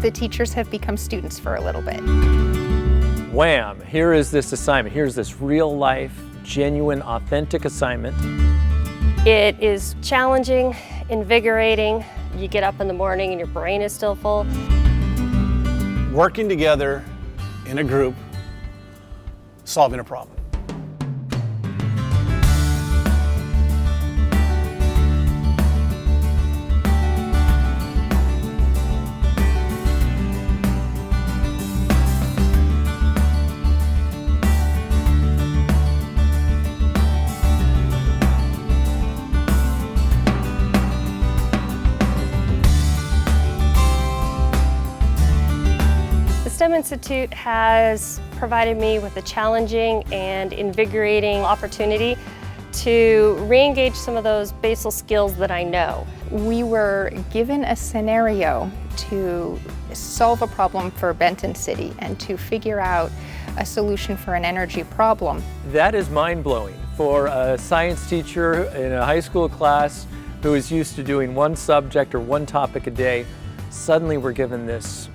the teachers have become students for a little bit. Wham! Here is this assignment. Here's this real life, genuine, authentic assignment. It is challenging, invigorating. You get up in the morning and your brain is still full. Working together in a group, solving a problem. The STEM Institute has provided me with a challenging and invigorating opportunity to re-engage some of those basal skills that I know. We were given a scenario to solve a problem for Benton City and to figure out a solution for an energy problem. That is mind-blowing for a science teacher in a high school class who is used to doing one subject or one topic a day. Suddenly we're given this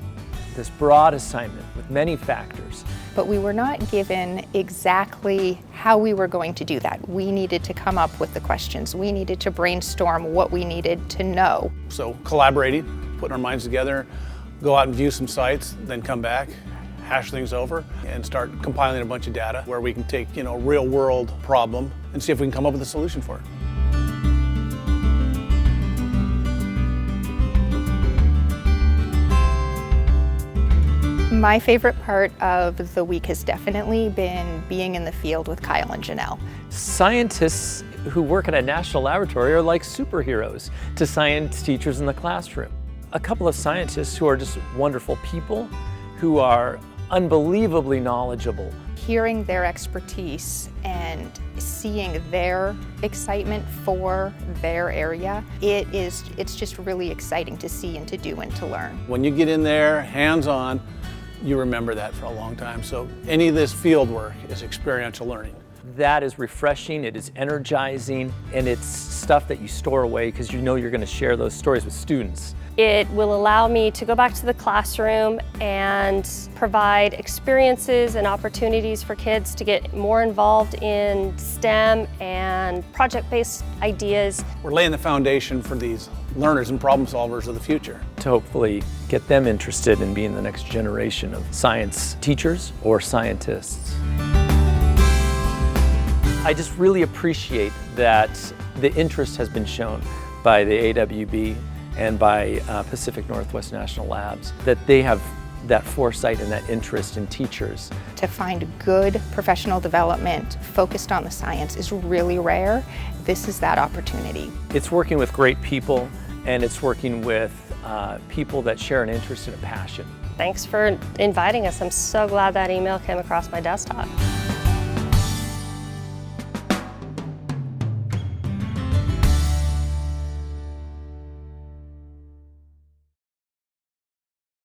broad assignment with many factors. But we were not given exactly how we were going to do that. We needed to come up with the questions. We needed to brainstorm what we needed to know. So collaborating, putting our minds together, go out and view some sites, then come back, hash things over, and start compiling a bunch of data where we can take, a real world problem and see if we can come up with a solution for it. My favorite part of the week has definitely been being in the field with Kyle and Janelle. Scientists who work in a national laboratory are like superheroes to science teachers in the classroom. A couple of scientists who are just wonderful people, who are unbelievably knowledgeable. Hearing their expertise and seeing their excitement for their area, it's just really exciting to see and to do and to learn. When you get in there, hands-on, you remember that for a long time. So any of this field work is experiential learning. That is refreshing, it is energizing, and it's stuff that you store away because you know you're going to share those stories with students. It will allow me to go back to the classroom and provide experiences and opportunities for kids to get more involved in STEM and project-based ideas. We're laying the foundation for these learners and problem solvers of the future. To hopefully get them interested in being the next generation of science teachers or scientists. I just really appreciate that the interest has been shown by the AWB and by Pacific Northwest National Labs, that they have that foresight and that interest in teachers. To find good professional development focused on the science is really rare. This is that opportunity. It's working with great people, and it's working with people that share an interest and a passion. Thanks for inviting us. I'm so glad that email came across my desktop.